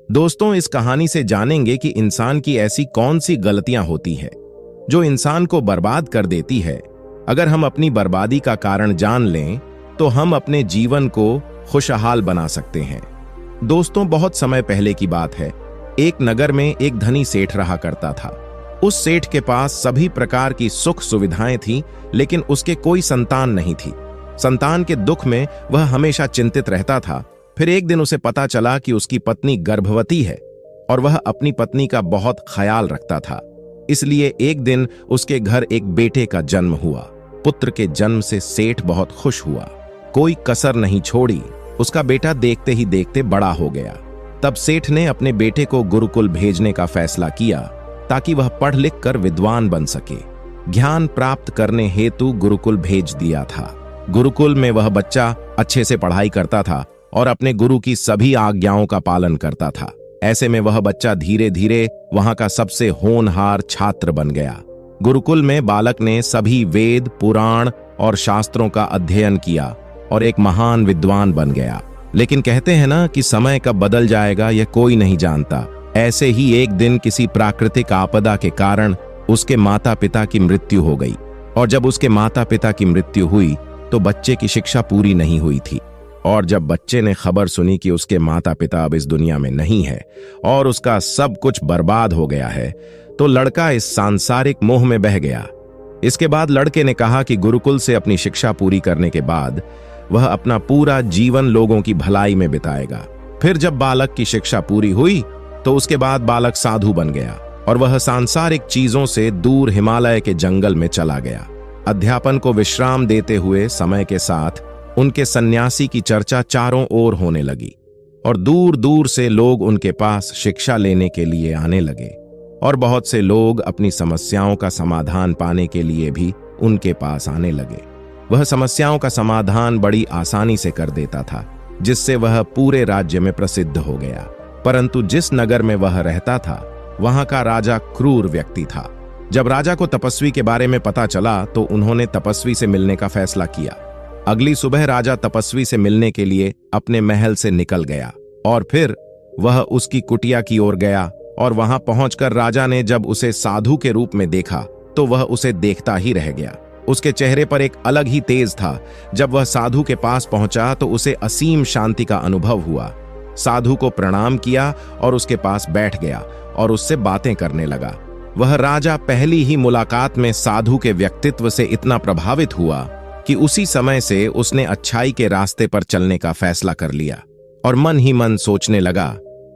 दोस्तों, इस कहानी से जानेंगे कि इंसान की ऐसी कौन सी गलतियां होती है जो इंसान को बर्बाद कर देती है। अगर हम अपनी बर्बादी का कारण जान लें तो हम अपने जीवन को खुशहाल बना सकते हैं। दोस्तों, बहुत समय पहले की बात है। एक नगर में एक धनी सेठ रहा करता था। उस सेठ के पास सभी प्रकार की सुख सुविधाएं थीं, लेकिन उसके कोई संतान नहीं थी। संतान के दुख में वह हमेशा चिंतित रहता था। फिर एक दिन उसे पता चला कि उसकी पत्नी गर्भवती है और वह अपनी पत्नी का बहुत ख्याल रखता था। इसलिए एक दिन उसके घर एक बेटे का जन्म हुआ। पुत्र के जन्म से सेठ बहुत खुश हुआ, कोई कसर नहीं छोड़ी। उसका बेटा देखते ही देखते बड़ा हो गया। तब सेठ ने अपने बेटे को गुरुकुल भेजने का फैसला किया ताकि वह पढ़ लिख कर विद्वान बन सके। ज्ञान प्राप्त करने हेतु गुरुकुल भेज दिया था। गुरुकुल में वह बच्चा अच्छे से पढ़ाई करता था और अपने गुरु की सभी आज्ञाओं का पालन करता था। ऐसे में वह बच्चा धीरे धीरे वहां का सबसे होनहार छात्र बन गया। गुरुकुल में बालक ने सभी वेद, पुराण और शास्त्रों का अध्ययन किया और एक महान विद्वान बन गया। लेकिन कहते हैं ना कि समय कब बदल जाएगा यह कोई नहीं जानता। ऐसे ही एक दिन किसी प्राकृतिक आपदा के कारण उसके माता पिता की मृत्यु हो गई। और जब उसके माता पिता की मृत्यु हुई तो बच्चे की शिक्षा पूरी नहीं हुई थी। और जब बच्चे ने खबर सुनी कि उसके माता पिता अब इस दुनिया में नहीं है और उसका सब कुछ बर्बाद हो गया है, तो लड़का इस सांसारिक मोह में बह गया। इसके बाद लड़के ने कहा कि गुरुकुल से अपनी शिक्षा पूरी करने के बाद वह अपना पूरा जीवन लोगों की भलाई में बिताएगा। फिर जब बालक की शिक्षा पूरी हुई तो उसके बाद बालक साधु बन गया और वह सांसारिक चीजों से दूर हिमालय के जंगल में चला गया। अध्यापन को विश्राम देते हुए समय के साथ उनके सन्यासी की चर्चा चारों ओर होने लगी और दूर दूर से लोग उनके पास शिक्षा लेने के लिए आने लगे। और बहुत से लोग अपनी समस्याओं का समाधान पाने के लिए भी उनके पास आने लगे। वह समस्याओं का समाधान बड़ी आसानी से कर देता था, जिससे वह पूरे राज्य में प्रसिद्ध हो गया। परंतु जिस नगर में वह रहता था वहां का राजा क्रूर व्यक्ति था। जब राजा को तपस्वी के बारे में पता चला तो उन्होंने तपस्वी से मिलने का फैसला किया। अगली सुबह राजा तपस्वी से मिलने के लिए अपने महल से निकल गया और फिर वह उसकी कुटिया की ओर गया। और वहां पहुंचकर राजा ने जब उसे साधु के रूप में देखा तो वह उसे देखता ही रह गया। उसके चेहरे पर एक अलग ही तेज था। जब वह साधु के पास पहुंचा तो उसे असीम शांति का अनुभव हुआ। साधु को प्रणाम किया और उसके पास बैठ गया और उससे बातें करने लगा। वह राजा पहली ही मुलाकात में साधु के व्यक्तित्व से इतना प्रभावित हुआ कि उसी समय से उसने अच्छाई के रास्ते पर चलने का फैसला कर लिया और मन ही मन सोचने लगा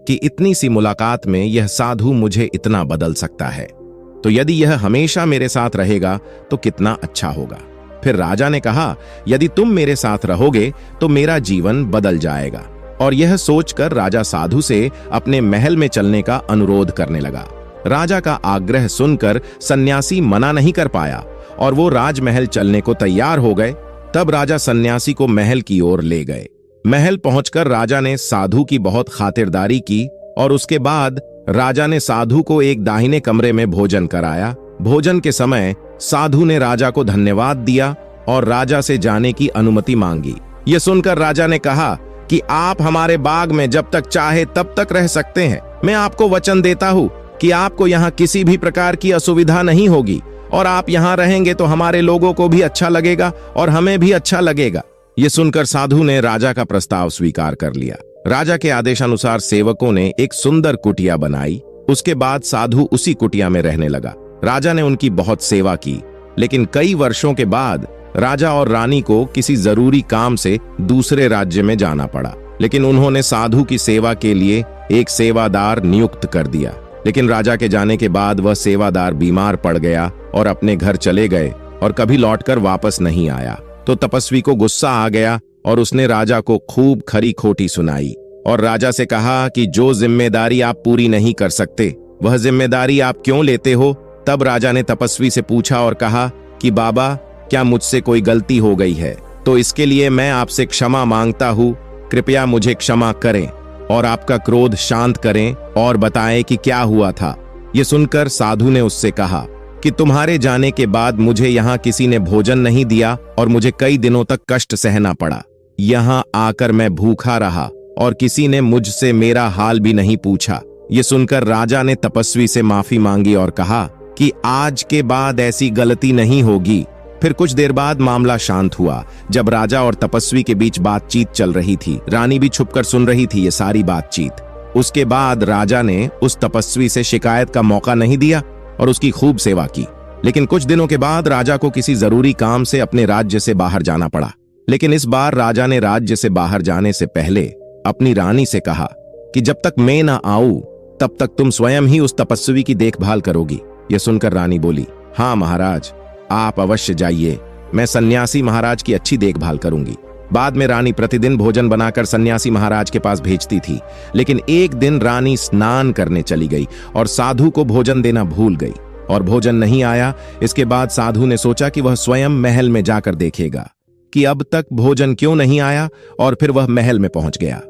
कि इतनी सी मुलाकात में यह साधु मुझे इतना बदल सकता है, तो यदि यह हमेशा मेरे साथ रहेगा तो कितना अच्छा होगा। फिर राजा ने कहा, यदि तुम मेरे साथ रहोगे तो मेरा जीवन बदल जाएगा। और यह सोचकर राजा साधु से अपने महल में चलने का अनुरोध करने लगा। राजा का आग्रह सुनकर सन्यासी मना नहीं कर पाया और वो राजमहल चलने को तैयार हो गए। तब राजा सन्यासी को महल की ओर ले गए। महल पहुंचकर राजा ने साधु की बहुत खातिरदारी की और उसके बाद राजा ने साधु को एक दाहिने कमरे में भोजन कराया। भोजन के समय साधु ने राजा को धन्यवाद दिया और राजा से जाने की अनुमति मांगी। यह सुनकर राजा ने कहा कि आप हमारे बाग में जब तक चाहे तब तक रह सकते हैं। मैं आपको वचन देता हूं कि आपको यहाँ किसी भी प्रकार की असुविधा नहीं होगी और आप यहाँ रहेंगे तो हमारे लोगों को भी अच्छा लगेगा और हमें भी अच्छा लगेगा। ये सुनकर साधु ने राजा का प्रस्ताव स्वीकार कर लिया। राजा के आदेशानुसार सेवकों ने एक सुंदर कुटिया बनाई। उसके बाद साधु उसी कुटिया में रहने लगा। राजा ने उनकी बहुत सेवा की, लेकिन कई वर्षों के बाद राजा और रानी को किसी जरूरी काम से दूसरे राज्य में जाना पड़ा। लेकिन उन्होंने साधु की सेवा के लिए एक सेवादार नियुक्त कर दिया। लेकिन राजा के जाने के बाद वह सेवादार बीमार पड़ गया और अपने घर चले गए और कभी लौटकर वापस नहीं आया। तो तपस्वी को गुस्सा आ गया और उसने राजा को खूब खरी खोटी सुनाई और राजा से कहा कि जो जिम्मेदारी आप पूरी नहीं कर सकते वह जिम्मेदारी आप क्यों लेते हो। तब राजा ने तपस्वी से पूछा और कहा कि बाबा, क्या मुझसे कोई गलती हो गई है तो इसके लिए मैं आपसे क्षमा मांगता हूँ। कृपया मुझे क्षमा करें और आपका क्रोध शांत करें और बताएं कि क्या हुआ था। ये सुनकर साधु ने उससे कहा कि तुम्हारे जाने के बाद मुझे यहाँ किसी ने भोजन नहीं दिया और मुझे कई दिनों तक कष्ट सहना पड़ा। यहाँ आकर मैं भूखा रहा और किसी ने मुझसे मेरा हाल भी नहीं पूछा। ये सुनकर राजा ने तपस्वी से माफी मांगी और कहा कि आज के बाद ऐसी गलती नहीं होगी। फिर कुछ देर बाद मामला शांत हुआ। जब राजा और तपस्वी के बीच बातचीत चल रही थी, रानी भी छुपकर सुन रही थी ये सारी बातचीत। उसके बाद राजा ने उस तपस्वी से शिकायत का मौका नहीं दिया और उसकी खूब सेवा की। लेकिन कुछ दिनों के बाद राजा को किसी जरूरी काम से अपने राज्य से बाहर जाना पड़ा। लेकिन इस बार राजा ने राज्य से बाहर जाने से पहले अपनी रानी से कहा कि जब तक मैं ना आऊं तब तक तुम स्वयं ही उस तपस्वी की देखभाल करोगी। यह सुनकर रानी बोली, हाँ महाराज, आप अवश्य जाइए, मैं सन्यासी महाराज की अच्छी देखभाल करूंगी। बाद में रानी प्रतिदिन भोजन बनाकर सन्यासी महाराज के पास भेजती थी। लेकिन एक दिन रानी स्नान करने चली गई और साधु को भोजन देना भूल गई और भोजन नहीं आया। इसके बाद साधु ने सोचा कि वह स्वयं महल में जाकर देखेगा कि अब तक भोजन क्यों नहीं आया, और फिर वह महल में पहुंच गया।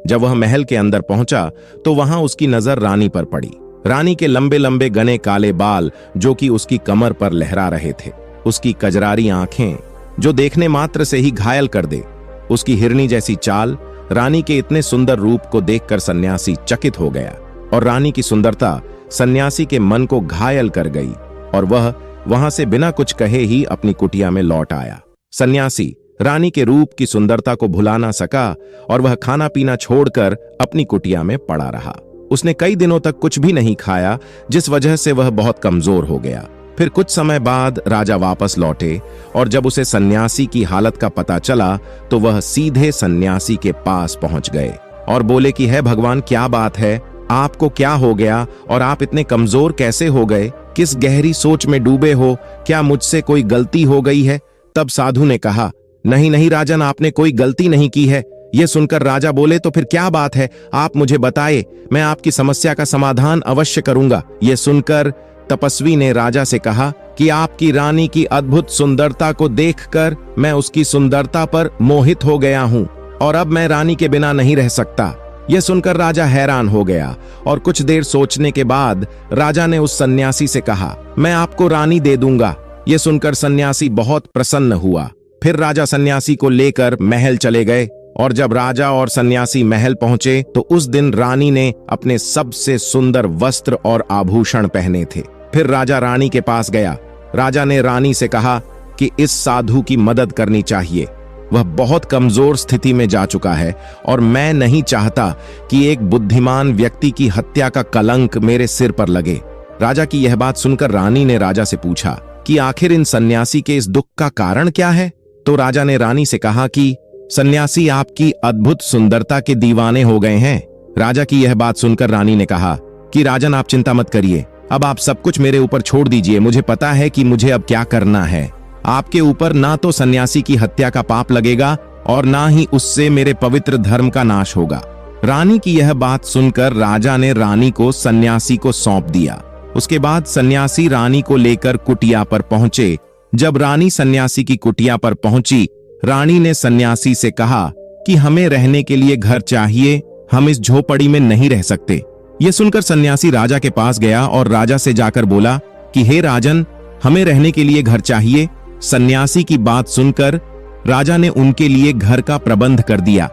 जब वह महल के अंदर पहुंचा तो वहां उसकी नजर रानी पर पड़ी। रानी के लंबे लंबे घने काले बाल जो कि उसकी कमर पर लहरा रहे थे, उसकी कजरारी आंखें जो देखने मात्र से ही घायल कर दे, उसकी हिरनी जैसी चाल। रानी के इतने सुंदर रूप को देखकर सन्यासी चकित हो गया और रानी की सुंदरता सन्यासी के मन को घायल कर गई और वह वहां से बिना कुछ कहे ही अपनी कुटिया में लौट आया। सन्यासी रानी के रूप की सुंदरता को भुला ना सका और वह खाना पीना छोड़कर अपनी कुटिया में पड़ा रहा। उसने कई दिनों तक कुछ भी नहीं खाया, जिस वजह से वह बहुत कमजोर हो गया। फिर कुछ समय बाद राजा वापस लौटे और जब उसे सन्यासी की हालत का पता चला तो वह सीधे सन्यासी के पास पहुंच गए और बोले कि है भगवान, क्या बात है, आपको क्या हो गया और आप इतने कमजोर कैसे हो गए? किस गहरी सोच में डूबे हो? क्या मुझसे कोई गलती हो गई है? तब साधु ने कहा, नहीं नहीं राजन, आपने कोई गलती नहीं की है। यह सुनकर राजा बोले, तो फिर क्या बात है, आप मुझे बताए, मैं आपकी समस्या का समाधान अवश्य करूंगा। यह सुनकर तपस्वी ने राजा से कहा कि आपकी रानी की अद्भुत सुंदरता को देखकर मैं उसकी सुंदरता पर मोहित हो गया हूं और अब मैं रानी के बिना नहीं रह सकता। यह सुनकर राजा हैरान हो गया और कुछ देर सोचने के बाद राजा ने उस सन्यासी से कहा, मैं आपको रानी दे दूंगा। यह सुनकर सन्यासी बहुत प्रसन्न हुआ। फिर राजा सन्यासी को लेकर महल चले गए और जब राजा और सन्यासी महल पहुंचे तो उस दिन रानी ने अपने सबसे सुंदर वस्त्र और आभूषण पहने थे। फिर राजा रानी के पास गया। राजा ने रानी से कहा कि इस साधु की मदद करनी चाहिए, वह बहुत कमजोर स्थिति में जा चुका है और मैं नहीं चाहता कि एक बुद्धिमान व्यक्ति की हत्या का कलंक मेरे सिर पर लगे। राजा की यह बात सुनकर रानी ने राजा से पूछा कि आखिर इन सन्यासी के इस दुख का कारण क्या है? तो राजा ने रानी से कहा कि सन्यासी आपकी अद्भुत सुंदरता के दीवाने हो गए हैं। राजा की यह बात सुनकर रानी ने कहा कि राजन, आप चिंता मत करिए, अब आप सब कुछ मेरे ऊपर छोड़ दीजिए। मुझे पता है कि मुझे अब क्या करना है। आपके ऊपर ना तो सन्यासी की हत्या का पाप लगेगा और ना ही उससे मेरे पवित्र धर्म का नाश होगा। रानी की यह बात सुनकर राजा ने रानी को सन्यासी को सौंप दिया। उसके बाद सन्यासी रानी को लेकर कुटिया पर पहुंचे। जब रानी सन्यासी की कुटिया पर पहुंची, रानी ने सन्यासी से कहा कि हमें रहने के लिए घर चाहिए, हम इस झोपड़ी में नहीं रह सकते। यह सुनकर सन्यासी राजा के पास गया और राजा से जाकर बोला कि हे राजन, हमें रहने के लिए घर चाहिए। सन्यासी की बात सुनकर राजा ने उनके लिए घर का प्रबंध कर दिया।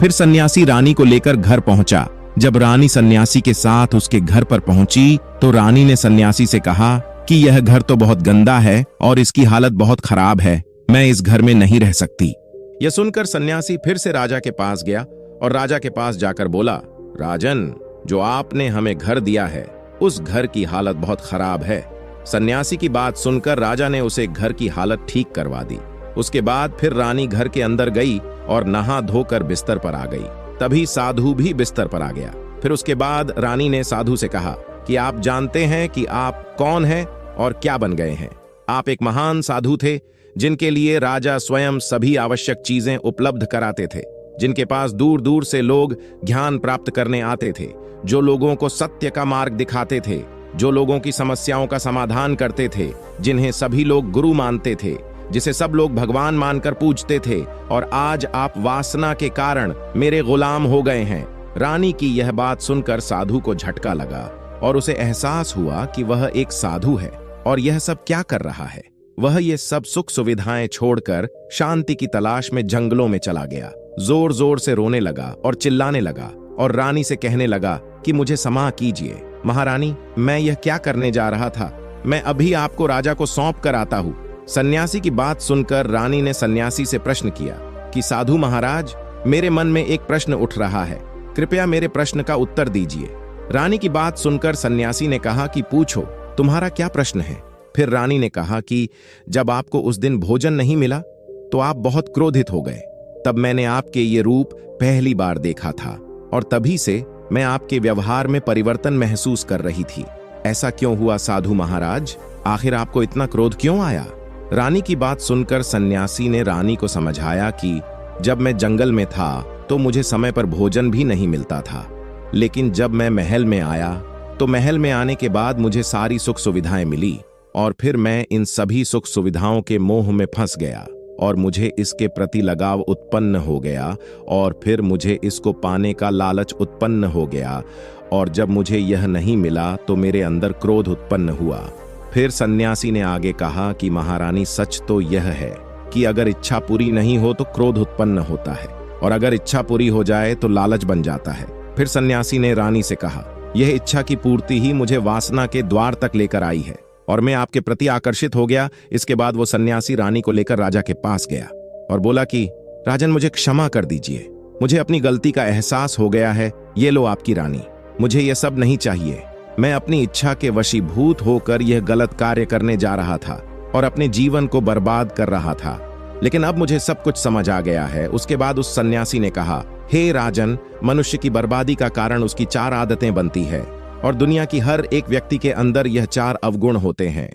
फिर सन्यासी रानी को लेकर घर पहुंचा। जब रानी सन्यासी के साथ उसके घर पर पहुंची तो रानी ने सन्यासी से कहा कि यह घर तो बहुत गंदा है और इसकी हालत बहुत खराब है, मैं इस घर में नहीं रह सकती। यह सुनकर सन्यासी फिर से राजा के पास गया और राजा के पास जाकर बोला, राजन, जो आपने हमें घर दिया है उस घर की हालत बहुत खराब है। सन्यासी की बात सुनकर राजा ने उसे घर की हालत ठीक करवा दी। उसके बाद फिर रानी घर के अंदर गई और नहा धोकर बिस्तर पर आ गई। तभी साधु भी बिस्तर पर आ गया। फिर उसके बाद रानी ने साधु से कहा कि आप जानते हैं कि आप कौन हैं और क्या बन गए हैं। आप एक महान साधु थे जिनके लिए राजा स्वयं सभी आवश्यक चीजें उपलब्ध कराते थे, जिनके पास दूर दूर से लोग ज्ञान प्राप्त करने आते थे, जो लोगों को सत्य का मार्ग दिखाते थे, जो लोगों की समस्याओं का समाधान करते थे, जिन्हें सभी लोग गुरु मानते थे, जिसे सब लोग भगवान मानकर पूजते थे। और आज आप वासना के कारण मेरे गुलाम हो गए हैं। रानी की यह बात सुनकर साधु को झटका लगा और उसे एहसास हुआ कि वह एक साधु है और यह सब क्या कर रहा है। वह ये सब सुख सुविधाएं छोड़कर शांति की तलाश में जंगलों में चला गया। जोर जोर से रोने लगा और चिल्लाने लगा और रानी से कहने लगा कि मुझे क्षमा कीजिए महारानी, मैं यह क्या करने जा रहा था, मैं अभी आपको राजा को सौंप कर आता हूँ। सन्यासी की बात सुनकर रानी ने सन्यासी से प्रश्न किया कि साधु महाराज, मेरे मन में एक प्रश्न उठ रहा है, कृपया मेरे प्रश्न का उत्तर दीजिए। रानी की बात सुनकर सन्यासी ने कहा कि पूछो, तुम्हारा क्या प्रश्न है। फिर रानी ने कहा कि जब आपको उस दिन भोजन नहीं मिला तो आप बहुत क्रोधित हो गए, तब मैंने आपके ये रूप पहली बार देखा था और तभी से मैं आपके व्यवहार में परिवर्तन महसूस कर रही थी। ऐसा क्यों हुआ साधु महाराज, आखिर आपको इतना क्रोध क्यों आया। रानी की बात सुनकर सन्यासी ने रानी को समझाया कि जब मैं जंगल में था तो मुझे समय पर भोजन भी नहीं मिलता था, लेकिन जब मैं महल में आया तो महल में आने के बाद मुझे सारी सुख सुविधाएं मिली और फिर मैं इन सभी सुख सुविधाओं के मोह में फंस गया और मुझे इसके प्रति लगाव उत्पन्न हो गया और फिर मुझे इसको पाने का लालच उत्पन्न हो गया और जब मुझे यह नहीं मिला तो मेरे अंदर क्रोध उत्पन्न हुआ। फिर सन्यासी ने आगे कहा कि महारानी, सच तो यह है कि अगर इच्छा पूरी नहीं हो तो क्रोध उत्पन्न होता है और अगर इच्छा पूरी हो जाए तो लालच बन जाता है। फिर सन्यासी ने रानी से कहा, यह इच्छा की पूर्ति ही मुझे वासना के द्वार तक लेकर आई है और मैं आपके प्रति आकर्षित हो गया। इसके बाद वो सन्यासी रानी को लेकर राजा के पास गया और बोला कि राजन, मुझे क्षमा कर दीजिए, मुझे अपनी गलती का एहसास हो गया है, ये लो आपकी रानी, मुझे यह सब नहीं चाहिए। मैं अपनी इच्छा के वशीभूत होकर यह गलत कार्य करने जा रहा था और अपने जीवन को बर्बाद कर रहा था, लेकिन अब मुझे सब कुछ समझ आ गया है। उसके बाद उस सन्यासी ने कहा, हे राजन, मनुष्य की बर्बादी का कारण उसकी 4 आदतें बनती है और दुनिया की हर एक व्यक्ति के अंदर यह 4 अवगुण होते हैं,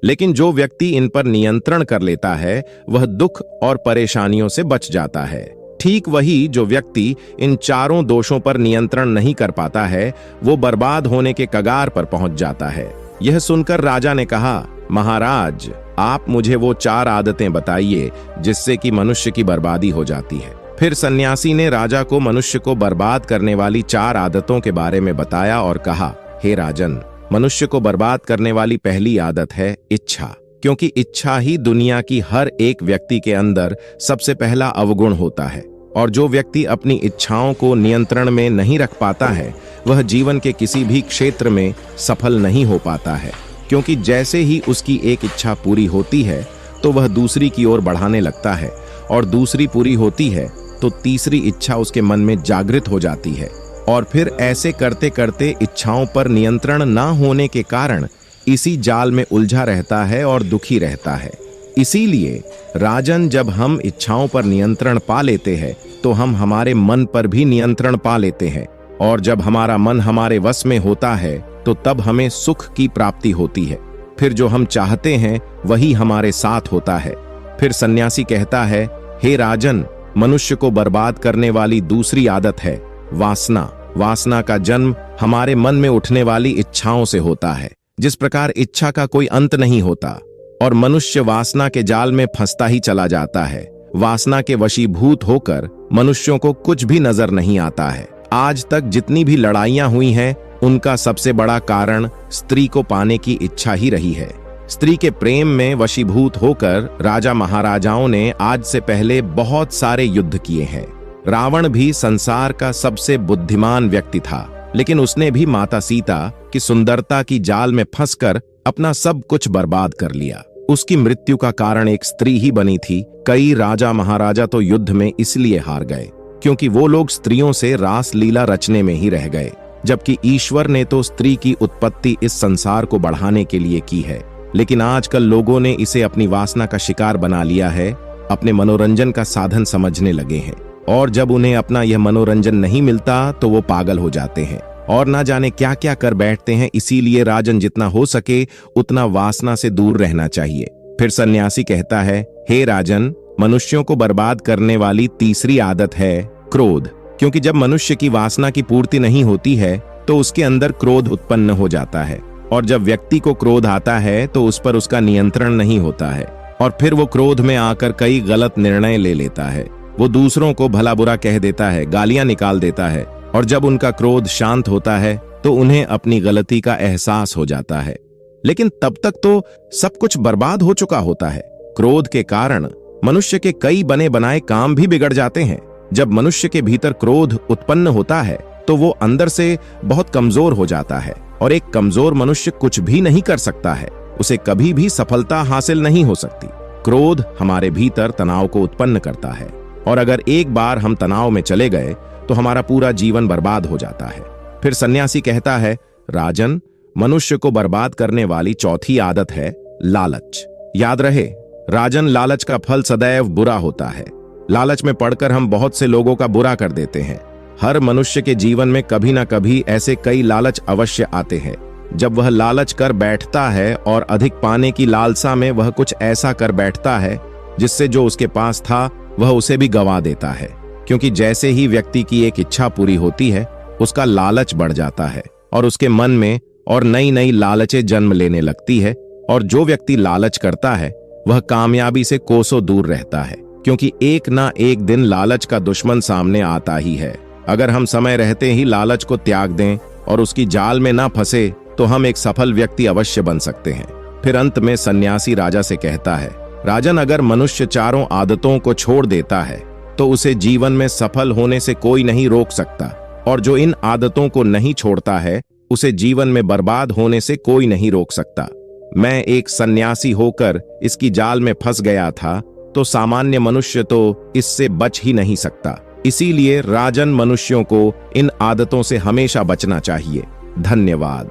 लेकिन जो व्यक्ति इन पर नियंत्रण कर लेता है वह दुख और परेशानियों से बच जाता है। ठीक वही जो व्यक्ति इन चारों दोषों पर नियंत्रण नहीं कर पाता है वो बर्बाद होने के कगार पर पहुंच जाता है। यह सुनकर राजा ने कहा, महाराज, आप मुझे वो 4 आदतें बताइए जिससे कि मनुष्य की बर्बादी हो जाती है। फिर सन्यासी ने राजा को मनुष्य को बर्बाद करने वाली 4 आदतों के बारे में बताया और कहा, हे राजन, मनुष्य को बर्बाद करने वाली पहली आदत है इच्छा, क्योंकि इच्छा ही दुनिया की हर एक व्यक्ति के अंदर सबसे पहला अवगुण होता है और जो व्यक्ति अपनी इच्छाओं को नियंत्रण में नहीं रख पाता है वह जीवन के किसी भी क्षेत्र में सफल नहीं हो पाता है, क्योंकि जैसे ही उसकी एक इच्छा पूरी होती है तो वह दूसरी की ओर बढ़ाने लगता है और दूसरी पूरी होती है तो तीसरी इच्छा उसके मन में जागृत हो जाती है और फिर ऐसे करते करते इच्छाओं पर नियंत्रण ना होने के कारण इसी जाल में उलझा रहता है और दुखी रहता है। इसीलिए राजन, जब हम इच्छाओं पर नियंत्रण पा लेते हैं तो हम हमारे मन पर भी नियंत्रण पा लेते हैं और जब हमारा मन हमारे वश में होता है तो तब हमें सुख की प्राप्ति होती है। फिर जो हम चाहते हैं वही हमारे साथ होता है। फिर सन्यासी कहता है, हे राजन, मनुष्य को बर्बाद करने वाली दूसरी आदत है वासना। वासना का जन्म हमारे मन में उठने वाली इच्छाओं से होता है। जिस प्रकार इच्छा का कोई अंत नहीं होता और मनुष्य वासना के जाल में फंसता ही चला जाता है, वासना के वशीभूत होकर मनुष्यों को कुछ भी नजर नहीं आता है। आज तक जितनी भी लड़ाइयां हुई हैं उनका सबसे बड़ा कारण स्त्री को पाने की इच्छा ही रही है। स्त्री के प्रेम में वशीभूत होकर राजा महाराजाओं ने आज से पहले बहुत सारे युद्ध किए हैं। रावण भी संसार का सबसे बुद्धिमान व्यक्ति था, लेकिन उसने भी माता सीता की सुंदरता की जाल में फंसकर अपना सब कुछ बर्बाद कर लिया। उसकी मृत्यु का कारण एक स्त्री ही बनी थी। कई राजा महाराजा तो युद्ध में इसलिए हार गए क्योंकि वो लोग स्त्रियों से रास लीला रचने में ही रह गए, जबकि ईश्वर ने तो स्त्री की उत्पत्ति इस संसार को बढ़ाने के लिए की है। लेकिन आजकल लोगों ने इसे अपनी वासना का शिकार बना लिया है, अपने मनोरंजन का साधन समझने लगे हैं और जब उन्हें अपना यह मनोरंजन नहीं मिलता तो वो पागल हो जाते हैं और ना जाने क्या क्या कर बैठते हैं। इसीलिए राजन, जितना हो सके उतना वासना से दूर रहना चाहिए। फिर सन्यासी कहता है, हे राजन, मनुष्यों को बर्बाद करने वाली तीसरी आदत है क्रोध, क्योंकि जब मनुष्य की वासना की पूर्ति नहीं होती है तो उसके अंदर क्रोध उत्पन्न हो जाता है और जब व्यक्ति को क्रोध आता है तो उस पर उसका नियंत्रण नहीं होता है और फिर वो क्रोध में आकर कई गलत निर्णय ले लेता है। वो दूसरों को भला बुरा कह देता है, गालियां निकाल देता है और जब उनका क्रोध शांत होता है तो उन्हें अपनी गलती का एहसास हो जाता है, लेकिन तब तक तो सब कुछ बर्बाद हो चुका होता है। क्रोध के कारण मनुष्य के कई बने बनाए काम भी बिगड़ जाते हैं। जब मनुष्य के भीतर क्रोध उत्पन्न होता है तो वो अंदर से बहुत कमजोर हो जाता है और एक कमजोर मनुष्य कुछ भी नहीं कर सकता है, उसे कभी भी सफलता हासिल नहीं हो सकती। क्रोध हमारे भीतर तनाव को उत्पन्न करता है और अगर एक बार हम तनाव में चले गए तो हमारा पूरा जीवन बर्बाद हो जाता है। फिर सन्यासी कहता है, राजन, मनुष्य को बर्बाद करने वाली चौथी आदत है लालच। याद रहे राजन, लालच का फल सदैव बुरा होता है। लालच में पड़कर हम बहुत से लोगों का बुरा कर देते हैं। हर मनुष्य के जीवन में कभी ना कभी ऐसे कई लालच अवश्य आते हैं। जब वह लालच कर बैठता है और अधिक पाने की लालसा में वह कुछ ऐसा कर बैठता है जिससे जो उसके पास था वह उसे भी गंवा देता है, क्योंकि जैसे ही व्यक्ति की एक इच्छा पूरी होती है उसका लालच बढ़ जाता है और उसके मन में और नई नई लालचें जन्म लेने लगती है। और जो व्यक्ति लालच करता है वह कामयाबी से कोसों दूर रहता है, क्योंकि एक ना एक दिन लालच का दुश्मन सामने आता ही है। अगर हम समय रहते ही लालच को त्याग दें और उसकी जाल में ना फंसे तो हम एक सफल व्यक्ति अवश्य बन सकते हैं। फिर अंत में सन्यासी राजा से कहता है, राजन, अगर मनुष्य चारों आदतों को छोड़ देता है तो उसे जीवन में सफल होने से कोई नहीं रोक सकता, और जो इन आदतों को नहीं छोड़ता है उसे जीवन में बर्बाद होने से कोई नहीं रोक सकता। मैं एक सन्यासी होकर इसकी जाल में फंस गया था, तो सामान्य मनुष्य तो इससे बच ही नहीं सकता। इसीलिए राजन, मनुष्यों को इन आदतों से हमेशा बचना चाहिए। धन्यवाद।